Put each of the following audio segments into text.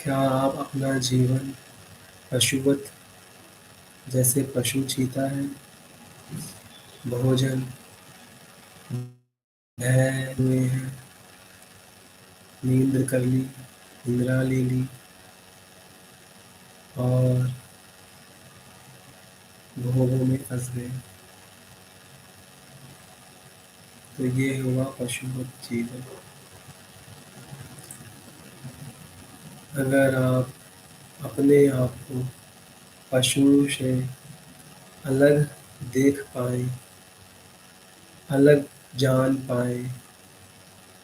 क्या आप अपना जीवन पशुवत जैसे पशु जीता है, भोजन, भय हुए हैं, नींद कर ली, निद्रा ले ली और भोगों में फंस गए, तो ये हुआ पशुवत जीवन। अगर आप अपने आप को पशु से अलग देख पाए, अलग जान पाए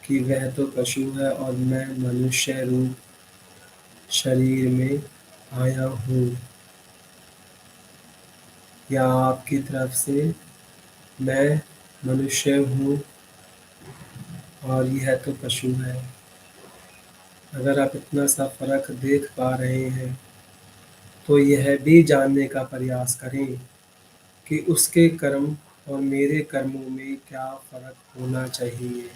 कि वह तो पशु है और मैं मनुष्य रूप शरीर में आया हूँ, या आपकी तरफ से मैं मनुष्य हूँ और यह तो पशु है। अगर आप इतना सा फर्क देख पा रहे हैं तो यह भी जानने का प्रयास करें कि उसके कर्म और मेरे कर्मों में क्या फर्क होना चाहिए।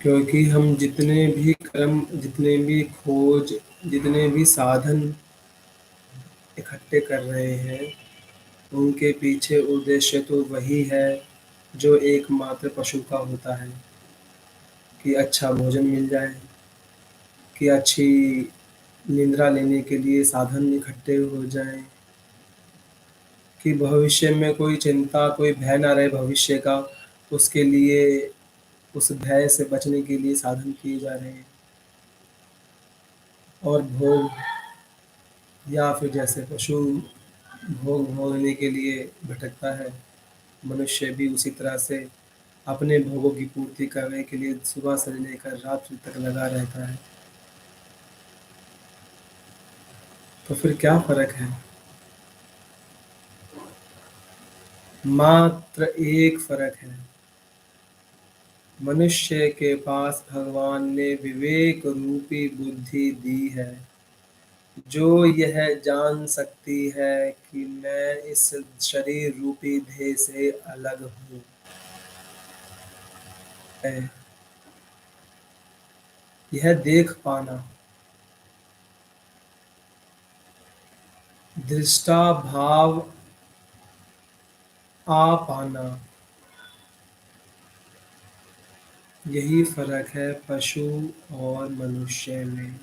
क्योंकि हम जितने भी कर्म, जितने भी खोज, जितने भी साधन इकट्ठे कर रहे हैं, उनके पीछे उद्देश्य तो वही है जो एकमात्र पशु का होता है, कि अच्छा भोजन मिल जाए, कि अच्छी निद्रा लेने के लिए साधन इकट्ठे हो जाएं, कि भविष्य में कोई चिंता, कोई भय ना रहे भविष्य का, उसके लिए, उस भय से बचने के लिए साधन किए जा रहे हैं। और भोग, या फिर जैसे पशु भोग भोगने के लिए भटकता है, मनुष्य भी उसी तरह से अपने भोगों की पूर्ति करने के लिए सुबह से लेकर रात्रि तक लगा रहता है। तो फिर क्या फर्क है? मात्र एक फर्क है। मनुष्य के पास भगवान ने विवेक रूपी बुद्धि दी है, जो यह जान सकती है कि मैं इस शरीर रूपी देह से अलग हूँ। यह देख पाना, दृष्टा भाव आ पाना, यही फर्क है पशु और मनुष्य में।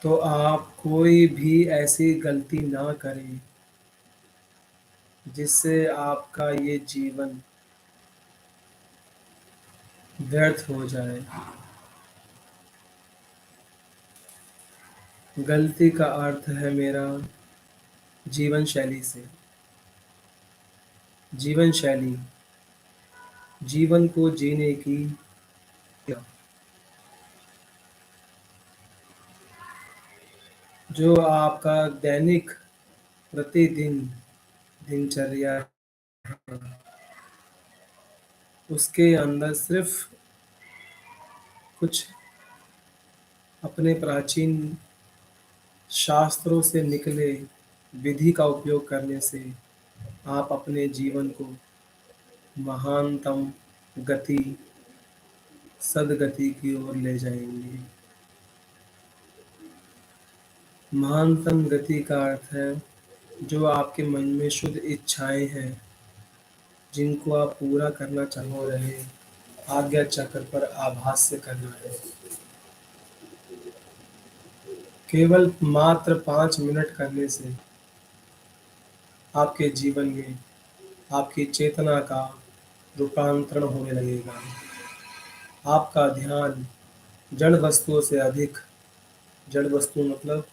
तो आप कोई भी ऐसी गलती ना करें जिससे आपका ये जीवन व्यर्थ हो जाए। गलती का अर्थ है मेरा जीवन शैली से। जीवन शैली, जीवन को जीने की, जो आपका दैनिक प्रतिदिन दिनचर्या है, उसके अंदर सिर्फ कुछ अपने प्राचीन शास्त्रों से निकले विधि का उपयोग करने से आप अपने जीवन को महानतम गति, सद्गति की ओर ले जाएंगे। महानतम गति का अर्थ है जो आपके मन में शुद्ध इच्छाएं हैं, जिनको आप पूरा करना चाह रहे हैं, आज्ञा चक्र पर आभास से करना है। केवल मात्र 5 मिनट करने से आपके जीवन में आपकी चेतना का रूपांतरण होने लगेगा। आपका ध्यान जड़ वस्तुओं से अधिक, जड़ वस्तु मतलब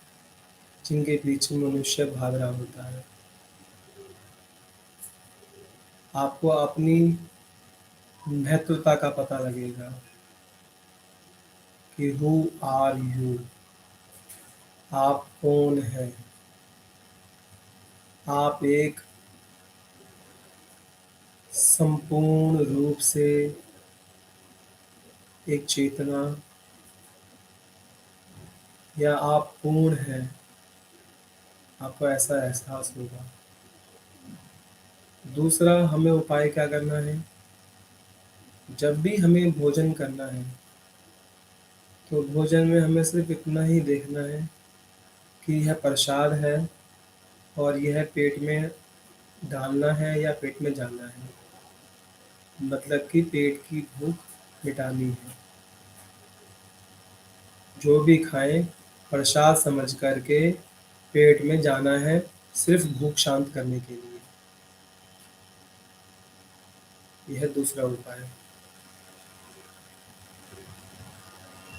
जिनके पीछे मनुष्य भाग रहा होता है, आपको अपनी महत्वता का पता लगेगा कि हु आर यू, आप कौन हैं। आप एक संपूर्ण रूप से एक चेतना, या आप पूर्ण हैं, आपको ऐसा एहसास होगा। दूसरा, हमें उपाय क्या करना है? जब भी हमें भोजन करना है, तो भोजन में हमें सिर्फ़ इतना ही देखना है कि यह प्रसाद है और यह पेट में डालना है या पेट में जाना है। मतलब कि पेट की भूख मिटानी है। जो भी खाएँ, प्रसाद समझ कर के पेट में जाना है, सिर्फ़ भूख शांत करने के लिए। यह दूसरा उपाय है।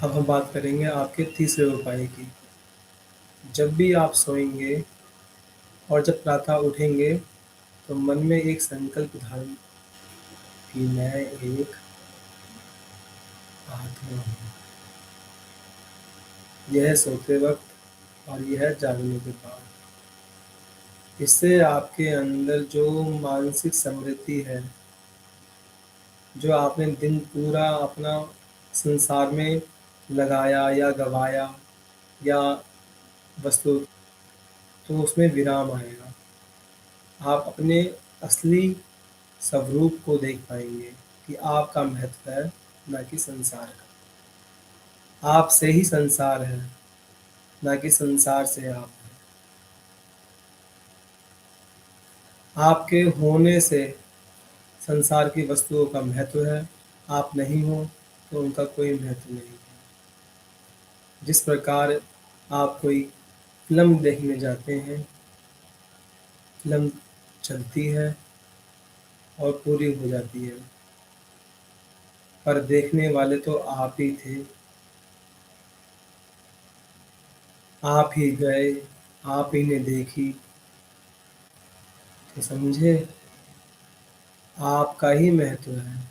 अब हम बात करेंगे आपके तीसरे उपाय की। जब भी आप सोएंगे और जब प्रातः उठेंगे, तो मन में एक संकल्प धारण कि मैं एक आत्मा हूँ। यह सोते वक्त और यह जागने के बाद। इससे आपके अंदर जो मानसिक समृद्धि है, जो आपने दिन पूरा अपना संसार में लगाया या गँवाया या वस्तु, तो उसमें विराम आएगा। आप अपने असली स्वरूप को देख पाएँगे कि आपका महत्व है, ना कि संसार का। आप से ही संसार है, ना कि संसार से आप हैं। आपके होने से संसार की वस्तुओं का महत्व है, आप नहीं हो तो उनका कोई महत्व नहीं है। जिस प्रकार आप कोई फ़िल्म देखने जाते हैं, फ़िल्म चलती है और पूरी हो जाती है, पर देखने वाले तो आप ही थे। आप ही गए, आप ही ने देखी, तो समझे आपका ही महत्व है।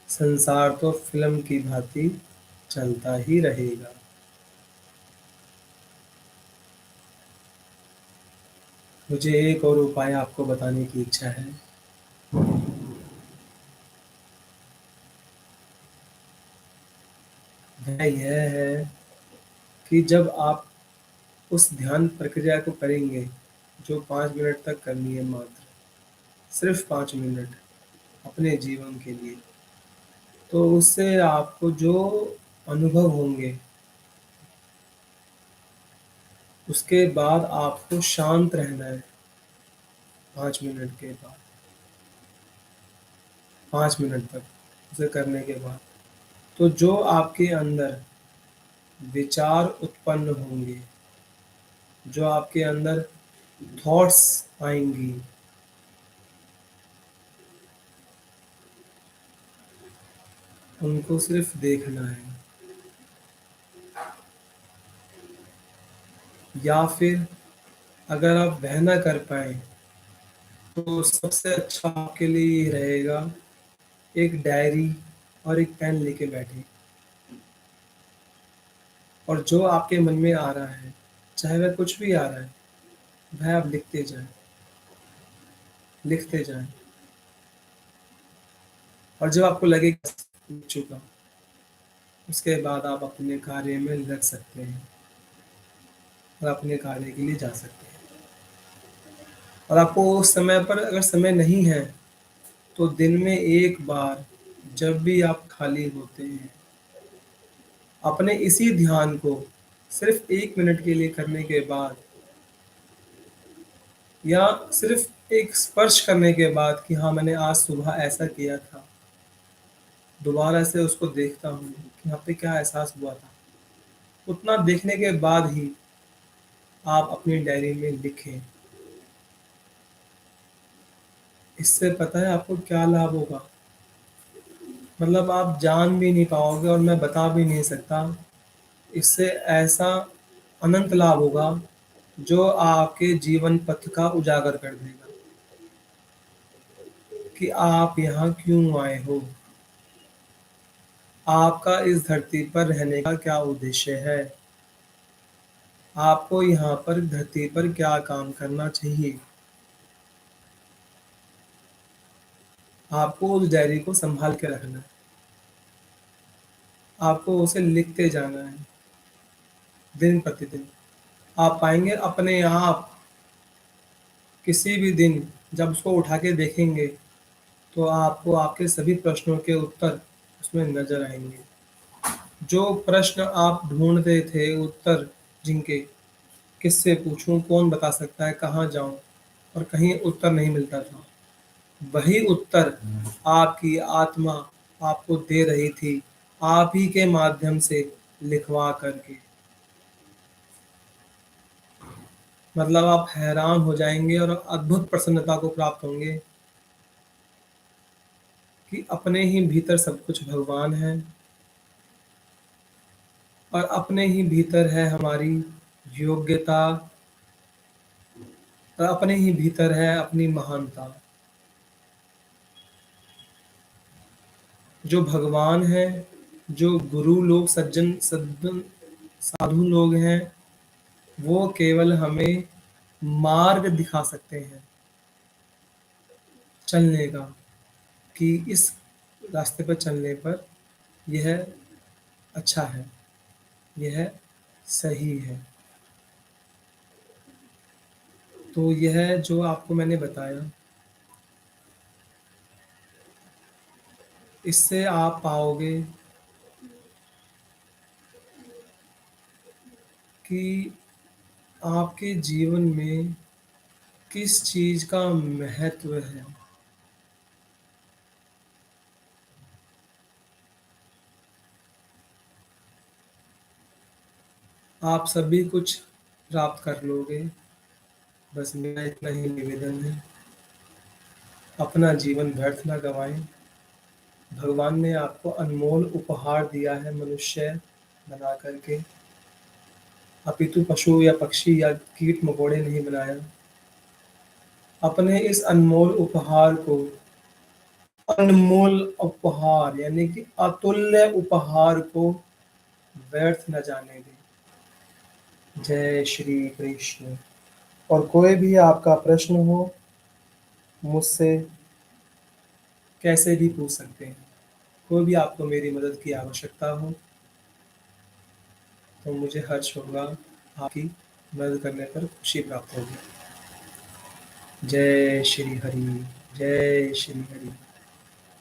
संसार तो फ़िल्म की भाँति चलता ही रहेगा। मुझे एक और उपाय आपको बताने की इच्छा है। वह यह है कि जब आप उस ध्यान प्रक्रिया को करेंगे, जो 5 मिनट तक करनी है मात्र, सिर्फ़ 5 मिनट अपने जीवन के लिए, तो उससे आपको जो अनुभव होंगे, उसके बाद आपको शांत रहना है 5 मिनट के बाद, 5 मिनट तक उसे करने के बाद। तो जो आपके अंदर विचार उत्पन्न होंगे, जो आपके अंदर थॉट्स आएँगी, उनको सिर्फ़ देखना है। या फिर अगर आप वह ना कर पाएँ, तो सबसे अच्छा आपके लिए ये रहेगा, एक डायरी और एक पेन लेके बैठें और जो आपके मन में आ रहा है, चाहे वह कुछ भी आ रहा है, वह आप लिखते जाएँ और जब आपको लगे कि लिख चुका, उसके बाद आप अपने कार्य में लग सकते हैं और अपने कार्य के लिए जा सकते हैं। और आपको उस समय पर अगर समय नहीं है, तो दिन में 1 बार जब भी आप खाली होते हैं, अपने इसी ध्यान को सिर्फ़ 1 मिनट के लिए करने के बाद या सिर्फ़ एक स्पर्श करने के बाद कि हाँ, मैंने आज सुबह ऐसा किया था, दोबारा से उसको देखता हूँ कि यहाँ पे क्या एहसास हुआ था। उतना देखने के बाद ही आप अपनी डायरी में लिखें। इससे पता है आपको क्या लाभ होगा? मतलब आप जान भी नहीं पाओगे और मैं बता भी नहीं सकता। इससे ऐसा अनंत लाभ होगा, जो आपके जीवन पथ का उजागर कर देगा कि आप यहाँ क्यों आए हो? आपका इस धरती पर रहने का क्या उद्देश्य है? आपको यहाँ पर धरती पर क्या काम करना चाहिए? आपको उस डायरी को सँभाल के रखना है। आपको उसे लिखते जाना है, दिन प्रतिदिन। आप पाएँगे अपने आप किसी भी दिन जब उसको उठा के देखेंगे, तो आपको आपके सभी प्रश्नों के उत्तर उसमें नज़र आएँगे। जो प्रश्न आप ढूँढ रहे थे उत्तर जिनके, किससे पूछूँ, कौन बता सकता है, कहाँ जाऊँ, और कहीं उत्तर नहीं मिलता था। वही उत्तर आपकी आत्मा आपको दे रही थी, आप ही के माध्यम से लिखवा कर के। मतलब आप हैरान हो जाएँगे और अद्भुत प्रसन्नता को प्राप्त होंगे कि अपने ही भीतर सब कुछ भगवान है और अपने ही भीतर है हमारी योग्यता और अपने ही भीतर है अपनी महानता। जो भगवान हैं, जो गुरु लोग, सज्जन सज्जन साधु लोग हैं, वो केवल हमें मार्ग दिखा सकते हैं चलने का, कि इस रास्ते पर चलने पर यह अच्छा है, यह सही है। तो यह जो आपको मैंने बताया, इससे आप पाओगे कि आपके जीवन में किस चीज़ का महत्व है। आप सभी कुछ प्राप्त कर लोगे। बस मेरा इतना ही निवेदन है, अपना जीवन व्यर्थ ना गवाएं। भगवान ने आपको अनमोल उपहार दिया है मनुष्य बना करके, अपितु पशु या पक्षी या कीट मकोड़े नहीं बनाया। अपने इस अनमोल उपहार को, अनमोल उपहार यानी कि अतुल्य उपहार को व्यर्थ न जाने दें। जय श्री कृष्ण। और कोई भी आपका प्रश्न हो, मुझसे कैसे भी पूछ सकते हैं। कोई भी आपको मेरी मदद की आवश्यकता हो तो मुझे हर्ष होगा, आपकी मदद करने पर खुशी प्राप्त होगी। जय श्री हरि, जय श्री हरि।